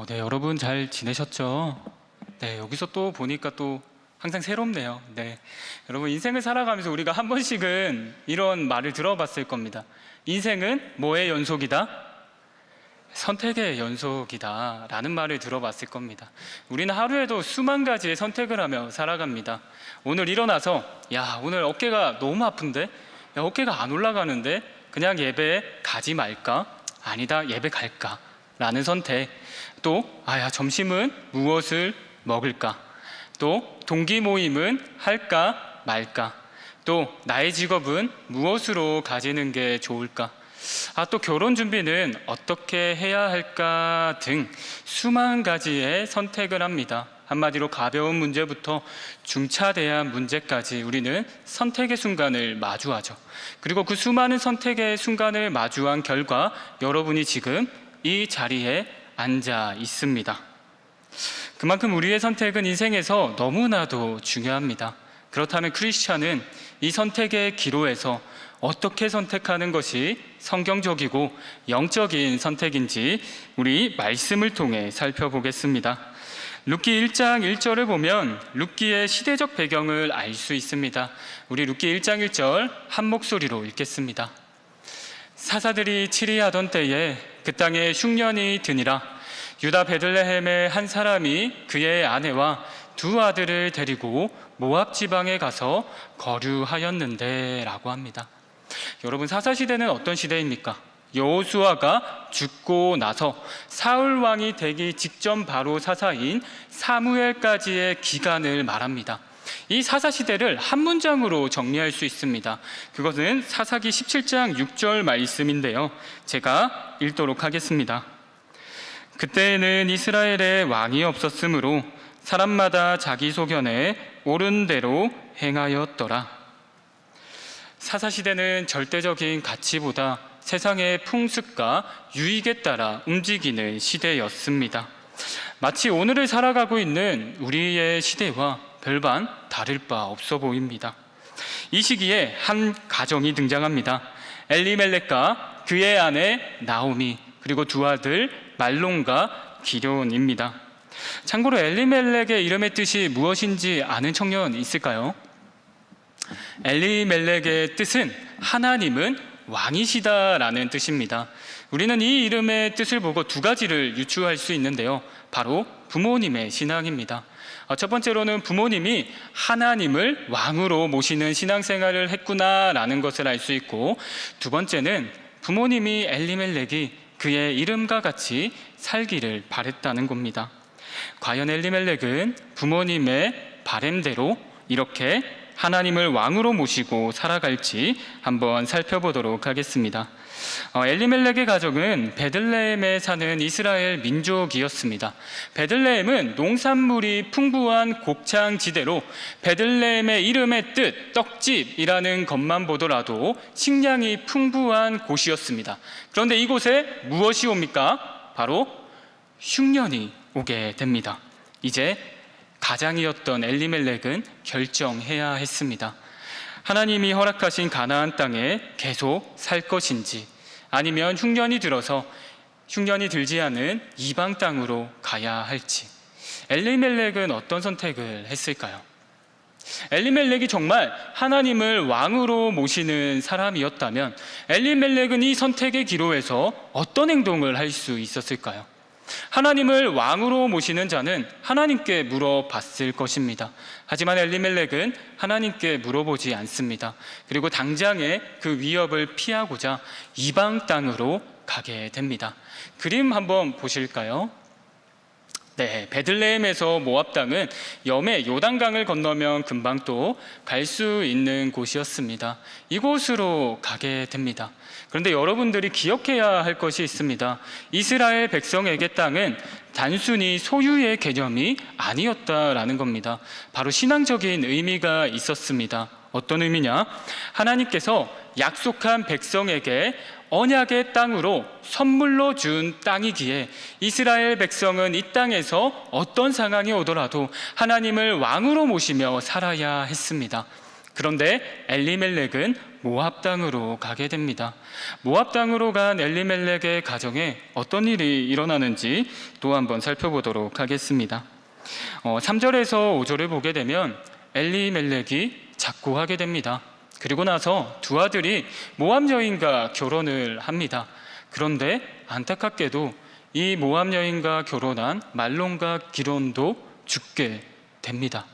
네, 여러분 잘 지내셨죠? 네, 여기서 또 보니까 또 항상 새롭네요. 네, 여러분 인생을 살아가면서 우리가 한 번씩은 이런 말을 들어봤을 겁니다. 인생은 뭐의 연속이다? 선택의 연속이다 라는 말을 들어봤을 겁니다. 우리는 하루에도 수만 가지의 선택을 하며 살아갑니다. 오늘 일어나서 오늘 어깨가 너무 아픈데? 어깨가 안 올라가는데? 그냥 예배 가지 말까? 아니다, 예배 갈까? 라는 선택. 또 점심은 무엇을 먹을까? 또 동기 모임은 할까 말까? 또 나의 직업은 무엇으로 가지는 게 좋을까? 또 결혼 준비는 어떻게 해야 할까 등 수만 가지의 선택을 합니다. 한마디로 가벼운 문제부터 중차대한 문제까지 우리는 선택의 순간을 마주하죠. 그리고 그 수많은 선택의 순간을 마주한 결과 여러분이 지금 이 자리에 앉아 있습니다. 그만큼 우리의 선택은 인생에서 너무나도 중요합니다. 그렇다면 크리스찬은 이 선택의 기로에서 어떻게 선택하는 것이 성경적이고 영적인 선택인지 우리 말씀을 통해 살펴보겠습니다. 룻기 1장 1절을 보면 룻기의 시대적 배경을 알 수 있습니다. 우리 룻기 1장 1절 한 목소리로 읽겠습니다. 사사들이 치리하던 때에 그 땅에 흉년이 드니라. 유다 베들레헴의 한 사람이 그의 아내와 두 아들을 데리고 모압 지방에 가서 거류하였는데 라고 합니다. 여러분, 사사시대는 어떤 시대입니까? 여호수아가 죽고 나서 사울 왕이 되기 직전 바로 사사인 사무엘까지의 기간을 말합니다. 이 사사시대를 한 문장으로 정리할 수 있습니다. 그것은 사사기 17장 6절 말씀인데요, 제가 읽도록 하겠습니다. 그때에는 이스라엘에 왕이 없었으므로 사람마다 자기 소견에 옳은 대로 행하였더라. 사사시대는 절대적인 가치보다 세상의 풍습과 유익에 따라 움직이는 시대였습니다. 마치 오늘을 살아가고 있는 우리의 시대와 별반 다를 바 없어 보입니다. 이 시기에 한 가정이 등장합니다. 엘리멜렉과 그의 아내 나오미, 그리고 두 아들 말론과 기럝입니다. 참고로 엘리멜렉의 이름의 뜻이 무엇인지 아는 청년 있을까요? 엘리멜렉의 뜻은 하나님은 왕이시다라는 뜻입니다. 우리는 이 이름의 뜻을 보고 두 가지를 유추할 수 있는데요, 바로 부모님의 신앙입니다. 첫 번째로는 부모님이 하나님을 왕으로 모시는 신앙생활을 했구나라는 것을 알 수 있고, 두 번째는 부모님이 엘리멜렉이 그의 이름과 같이 살기를 바랬다는 겁니다. 과연 엘리멜렉은 부모님의 바램대로 이렇게 하나님을 왕으로 모시고 살아갈지 한번 살펴보도록 하겠습니다. 엘리멜렉의 가족은 베들레헴에 사는 이스라엘 민족이었습니다. 베들레헴은 농산물이 풍부한 곡창지대로 베들레헴의 이름의 뜻 떡집이라는 것만 보더라도 식량이 풍부한 곳이었습니다. 그런데 이곳에 무엇이 옵니까? 바로 흉년이 오게 됩니다. 이제 가장이었던 엘리멜렉은 결정해야 했습니다. 하나님이 허락하신 가나안 땅에 계속 살 것인지, 아니면 흉년이 들지 않은 이방 땅으로 가야 할지. 엘리멜렉은 어떤 선택을 했을까요? 엘리멜렉이 정말 하나님을 왕으로 모시는 사람이었다면 엘리멜렉은 이 선택의 기로에서 어떤 행동을 할 수 있었을까요? 하나님을 왕으로 모시는 자는 하나님께 물어봤을 것입니다. 하지만 엘리멜렉은 하나님께 물어보지 않습니다. 그리고 당장의 그 위협을 피하고자 이방 땅으로 가게 됩니다. 그림 한번 보실까요? 네, 베들레헴에서 모압 땅은 염해 요단강을 건너면 금방 또 갈 수 있는 곳이었습니다. 이곳으로 가게 됩니다. 그런데 여러분들이 기억해야 할 것이 있습니다. 이스라엘 백성에게 땅은 단순히 소유의 개념이 아니었다라는 겁니다. 바로 신앙적인 의미가 있었습니다. 어떤 의미냐? 하나님께서 약속한 백성에게 언약의 땅으로 선물로 준 땅이기에 이스라엘 백성은 이 땅에서 어떤 상황이 오더라도 하나님을 왕으로 모시며 살아야 했습니다. 그런데 엘리멜렉은 모압 땅으로 가게 됩니다. 모압 땅으로 간 엘리멜렉의 가정에 어떤 일이 일어나는지 또 한번 살펴보도록 하겠습니다. 3절에서 5절을 보게 되면 엘리멜렉이 작고하게 됩니다. 그리고 나서 두 아들이 모압 여인과 결혼을 합니다. 그런데 안타깝게도 이 모압 여인과 결혼한 말론과 기론도 죽게 됩니다.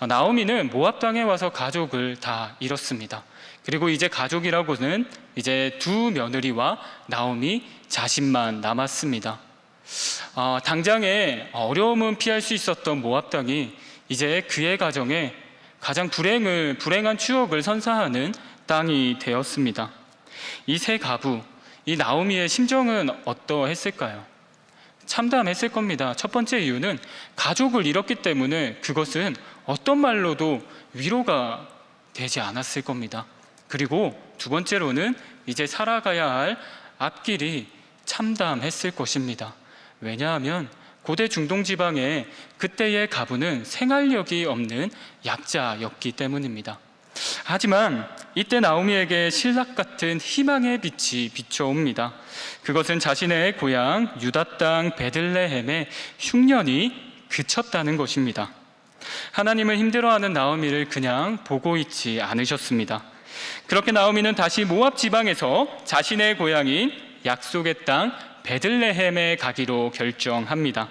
나오미는 모압 땅에 와서 가족을 다 잃었습니다. 그리고 이제 가족이라고는 이제 두 며느리와 나오미 자신만 남았습니다. 당장에 어려움은 피할 수 있었던 모압 땅이 이제 그의 가정에 가장 불행한 추억을 선사하는 땅이 되었습니다. 이 세 가부, 이 나오미의 심정은 어떠했을까요? 참담했을 겁니다. 첫 번째 이유는 가족을 잃었기 때문에 그것은 어떤 말로도 위로가 되지 않았을 겁니다. 그리고 두 번째로는 이제 살아가야 할 앞길이 참담했을 것입니다. 왜냐하면 고대 중동 지방에 그때의 가부는 생활력이 없는 약자였기 때문입니다. 하지만 이때 나오미에게 신락 같은 희망의 빛이 비춰옵니다. 그것은 자신의 고향 유다 땅 베들레헴의 흉년이 그쳤다는 것입니다. 하나님을 힘들어하는 나오미를 그냥 보고 있지 않으셨습니다. 그렇게 나오미는 다시 모압 지방에서 자신의 고향인 약속의 땅 베들레헴에 가기로 결정합니다.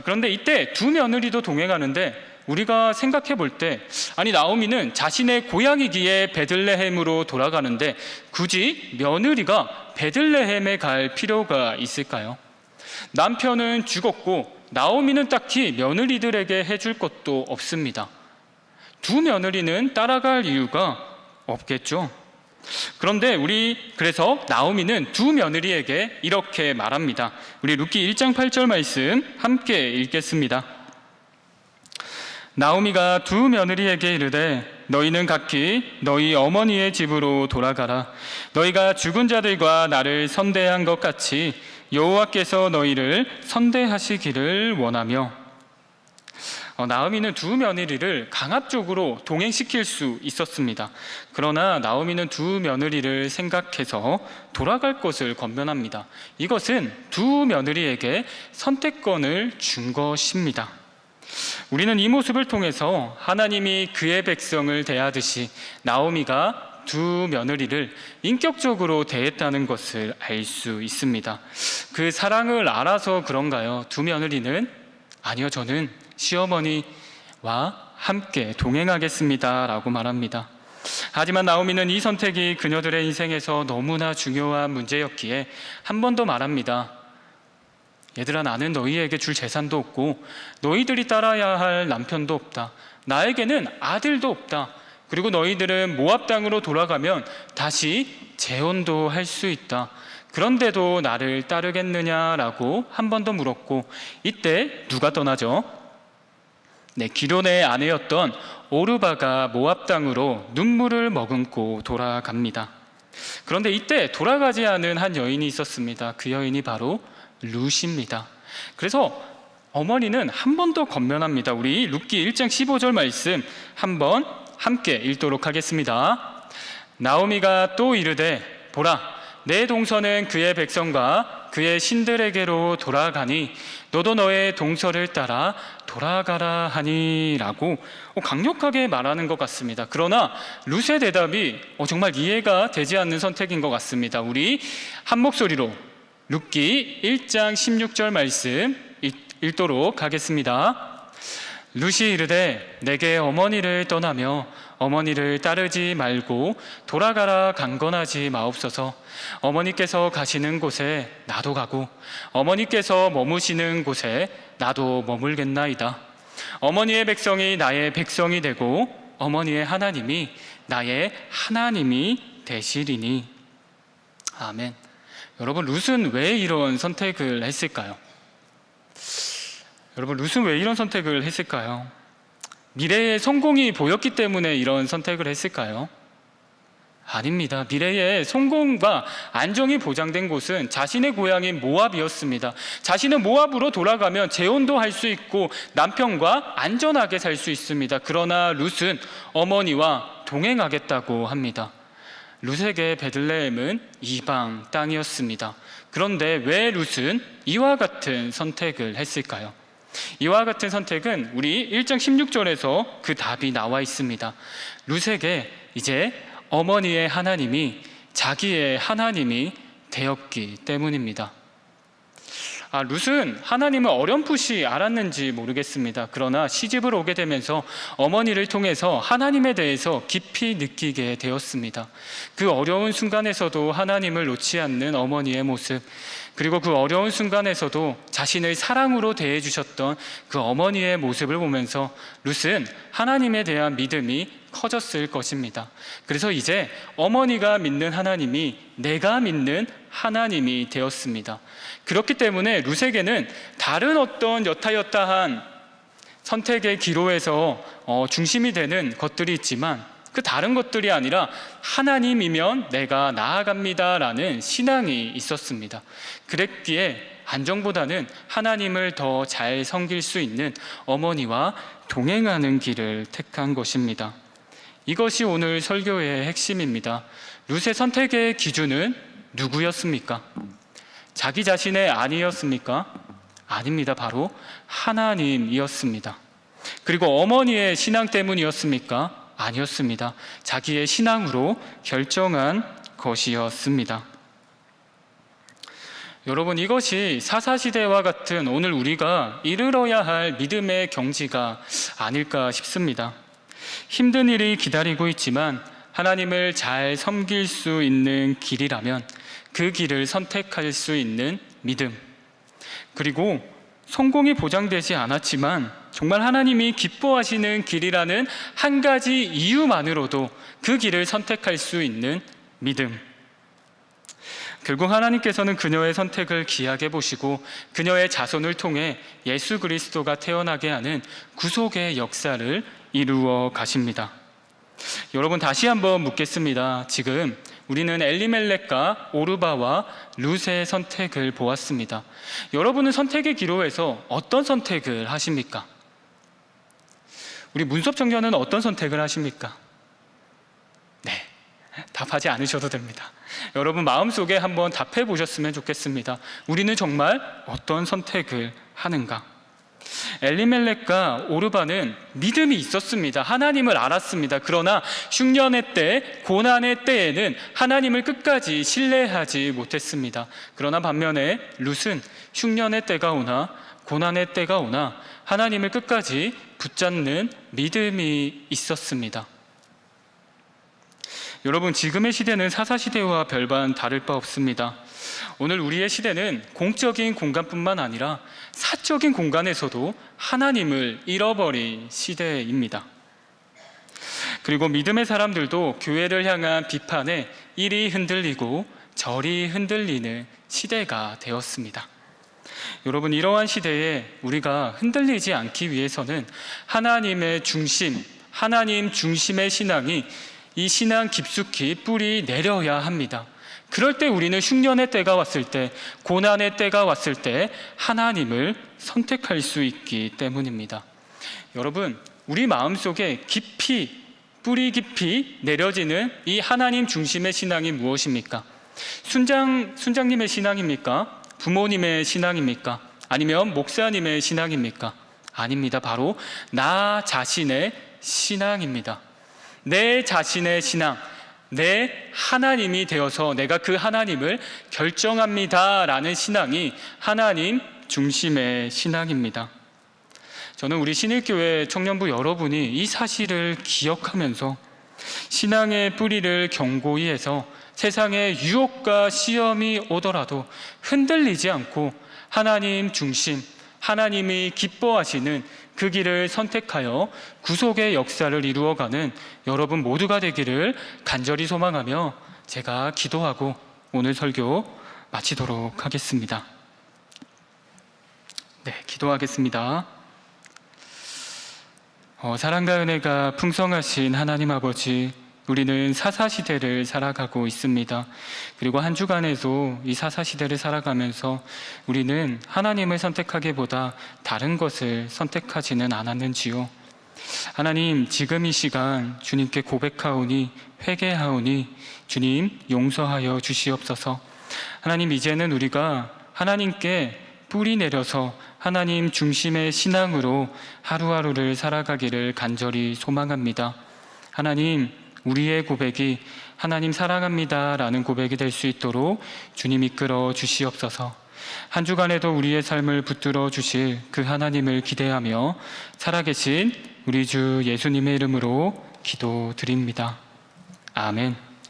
그런데 이때 두 며느리도 동행하는데 우리가 생각해 볼 때 아니 나오미는 자신의 고향이기에 베들레헴으로 돌아가는데 굳이 며느리가 베들레헴에 갈 필요가 있을까요? 남편은 죽었고 나오미는 딱히 며느리들에게 해줄 것도 없습니다. 두 며느리는 따라갈 이유가 없겠죠. 그런데 그래서 나오미는 두 며느리에게 이렇게 말합니다. 우리 룻기 1장 8절 말씀 함께 읽겠습니다. 나오미가 두 며느리에게 이르되 너희는 각기 너희 어머니의 집으로 돌아가라. 너희가 죽은 자들과 나를 선대한 것 같이 여호와께서 너희를 선대하시기를 원하며. 나오미는 두 며느리를 강압적으로 동행시킬 수 있었습니다. 그러나 나오미는 두 며느리를 생각해서 돌아갈 것을 권면합니다. 이것은 두 며느리에게 선택권을 준 것입니다. 우리는 이 모습을 통해서 하나님이 그의 백성을 대하듯이 나오미가 두 며느리를 인격적으로 대했다는 것을 알 수 있습니다. 그 사랑을 알아서 그런가요? 두 며느리는 아니요, 저는 시어머니와 함께 동행하겠습니다 라고 말합니다. 하지만 나오미는 이 선택이 그녀들의 인생에서 너무나 중요한 문제였기에 한 번 더 말합니다. 얘들아, 나는 너희에게 줄 재산도 없고 너희들이 따라야 할 남편도 없다. 나에게는 아들도 없다. 그리고 너희들은 모압 땅으로 돌아가면 다시 재혼도 할 수 있다. 그런데도 나를 따르겠느냐라고 한 번 더 물었고 이때 누가 떠나죠? 기론의 아내였던 오르바가 모압 땅으로 눈물을 머금고 돌아갑니다. 그런데 이때 돌아가지 않은 한 여인이 있었습니다. 그 여인이 바로 룻입니다. 그래서 어머니는 한 번 더 권면합니다. 우리 룻기 1장 15절 말씀 한번 함께 읽도록 하겠습니다. 나오미가 또 이르되 보라, 내 동서는 그의 백성과 그의 신들에게로 돌아가니 너도 너의 동서를 따라 돌아가라 하니라고 강력하게 말하는 것 같습니다. 그러나 룻의 대답이 정말 이해가 되지 않는 선택인 것 같습니다. 우리 한 목소리로 룻기 1장 16절 말씀 읽도록 하겠습니다. 룻이 이르되 내게 어머니를 떠나며 어머니를 따르지 말고 돌아가라 강건하지 마옵소서. 어머니께서 가시는 곳에 나도 가고 어머니께서 머무시는 곳에 나도 머물겠나이다. 어머니의 백성이 나의 백성이 되고 어머니의 하나님이 나의 하나님이 되시리니. 아멘. 여러분, 룻은 왜 이런 선택을 했을까요? 미래의 성공이 보였기 때문에 이런 선택을 했을까요? 아닙니다. 미래의 성공과 안정이 보장된 곳은 자신의 고향인 모압이었습니다. 자신은 모압으로 돌아가면 재혼도 할 수 있고 남편과 안전하게 살 수 있습니다. 그러나 룻은 어머니와 동행하겠다고 합니다. 룻에게 베들레헴은 이방 땅이었습니다. 그런데 왜 룻은 이와 같은 선택을 했을까요? 이와 같은 선택은 우리 1장 16절에서 그 답이 나와 있습니다. 룻에게 이제 어머니의 하나님이 자기의 하나님이 되었기 때문입니다. 룻은 하나님을 어렴풋이 알았는지 모르겠습니다. 그러나 시집을 오게 되면서 어머니를 통해서 하나님에 대해서 깊이 느끼게 되었습니다. 그 어려운 순간에서도 하나님을 놓지 않는 어머니의 모습, 그리고 그 어려운 순간에서도 자신을 사랑으로 대해주셨던 그 어머니의 모습을 보면서 룻은 하나님에 대한 믿음이 커졌을 것입니다. 그래서 이제 어머니가 믿는 하나님이 내가 믿는 하나님이 되었습니다. 그렇기 때문에 룻에게는 다른 어떤 여타여타한 선택의 기로에서 중심이 되는 것들이 있지만 그 다른 것들이 아니라 하나님이면 내가 나아갑니다라는 신앙이 있었습니다. 그랬기에 안정보다는 하나님을 더 잘 섬길 수 있는 어머니와 동행하는 길을 택한 것입니다. 이것이 오늘 설교의 핵심입니다. 룻의 선택의 기준은 누구였습니까? 자기 자신의 아니었습니까? 아닙니다. 바로 하나님이었습니다. 그리고 어머니의 신앙 때문이었습니까? 아니었습니다. 자기의 신앙으로 결정한 것이었습니다. 여러분, 이것이 사사시대와 같은 오늘 우리가 이르러야 할 믿음의 경지가 아닐까 싶습니다. 힘든 일이 기다리고 있지만 하나님을 잘 섬길 수 있는 길이라면 그 길을 선택할 수 있는 믿음, 그리고 성공이 보장되지 않았지만 정말 하나님이 기뻐하시는 길이라는 한 가지 이유만으로도 그 길을 선택할 수 있는 믿음. 결국 하나님께서는 그녀의 선택을 귀하게 보시고 그녀의 자손을 통해 예수 그리스도가 태어나게 하는 구속의 역사를 이루어 가십니다. 여러분, 다시 한번 묻겠습니다. 지금 우리는 엘리멜렉과 오르바와 룻의 선택을 보았습니다. 여러분은 선택의 기로에서 어떤 선택을 하십니까? 우리 문섭 청년은 어떤 선택을 하십니까? 네, 답하지 않으셔도 됩니다. 여러분 마음속에 한번 답해 보셨으면 좋겠습니다. 우리는 정말 어떤 선택을 하는가? 엘리멜렉과 오르바는 믿음이 있었습니다. 하나님을 알았습니다. 그러나 흉년의 때, 고난의 때에는 하나님을 끝까지 신뢰하지 못했습니다. 그러나 반면에 룻은 흉년의 때가 오나 고난의 때가 오나 하나님을 끝까지 붙잡는 믿음이 있었습니다. 여러분, 지금의 시대는 사사시대와 별반 다를 바 없습니다. 오늘 우리의 시대는 공적인 공간뿐만 아니라 사적인 공간에서도 하나님을 잃어버린 시대입니다. 그리고 믿음의 사람들도 교회를 향한 비판에 이리 흔들리고 저리 흔들리는 시대가 되었습니다. 여러분, 이러한 시대에 우리가 흔들리지 않기 위해서는 하나님의 중심, 하나님 중심의 신앙이 이 신앙 깊숙이 뿌리 내려야 합니다. 그럴 때 우리는 흉년의 때가 왔을 때, 고난의 때가 왔을 때 하나님을 선택할 수 있기 때문입니다. 여러분, 우리 마음속에 깊이, 뿌리 깊이 내려지는 이 하나님 중심의 신앙이 무엇입니까? 순장님의 신앙입니까? 부모님의 신앙입니까? 아니면 목사님의 신앙입니까? 아닙니다. 바로 나 자신의 신앙입니다. 내 자신의 신앙, 내 하나님이 되어서 내가 그 하나님을 결정합니다 라는 신앙이 하나님 중심의 신앙입니다. 저는 우리 신일교회 청년부 여러분이 이 사실을 기억하면서 신앙의 뿌리를 견고히 해서 세상에 유혹과 시험이 오더라도 흔들리지 않고 하나님 중심, 하나님이 기뻐하시는 그 길을 선택하여 구속의 역사를 이루어가는 여러분 모두가 되기를 간절히 소망하며 제가 기도하고 오늘 설교 마치도록 하겠습니다. 네, 기도하겠습니다. 사랑과 은혜가 풍성하신 하나님 아버지, 우리는 사사시대를 살아가고 있습니다. 그리고 한 주간에도 이 사사시대를 살아가면서 우리는 하나님을 선택하기보다 다른 것을 선택하지는 않았는지요. 하나님, 지금 이 시간 주님께 고백하오니 회개하오니 주님 용서하여 주시옵소서. 하나님, 이제는 우리가 하나님께 뿌리 내려서 하나님 중심의 신앙으로 하루하루를 살아가기를 간절히 소망합니다. 하나님, 우리의 고백이 하나님 사랑합니다 라는 고백이 될 수 있도록 주님 이끌어 주시옵소서. 한 주간에도 우리의 삶을 붙들어 주실 그 하나님을 기대하며 살아계신 우리 주 예수님의 이름으로 기도드립니다. 아멘.